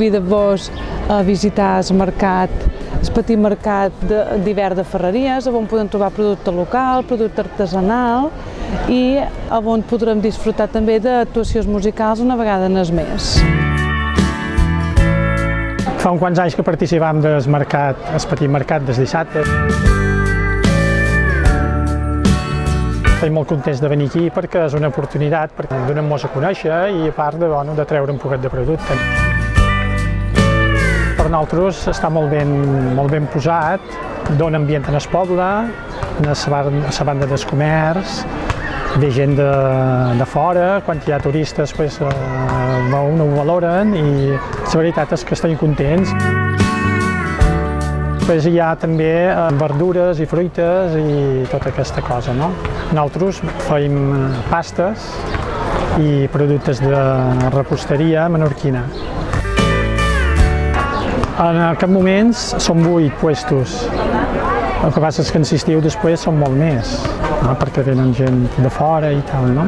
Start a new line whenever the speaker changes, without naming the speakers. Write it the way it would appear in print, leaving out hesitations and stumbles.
convido-vos a visitar el petit mercat d'hivern de Ferreries, on podem trobar producte local, producte artesanal i on podrem disfrutar també d'actuacions musicals una vegada en el mes.
Fa uns quants anys que participàvem del petit mercat del dissabte. Estic molt contents de venir aquí perquè és una oportunitat per donar-nos a conèixer i a part de treure un poquet de producte. Per nosaltres està molt ben posat, dona ambient en el poble, en la banda del comerç, ve gent de fora, quan hi ha turistes ho valoren i la veritat és que estem contents. Després hi ha també verdures i fruites i tota aquesta cosa, no? Nosaltres fem pastes i productes de reposteria menorquina. En aquest moment són 8 puestos. El que passa és que en l'estiu després són molt més, no? Perquè venen gent de fora i tal, no?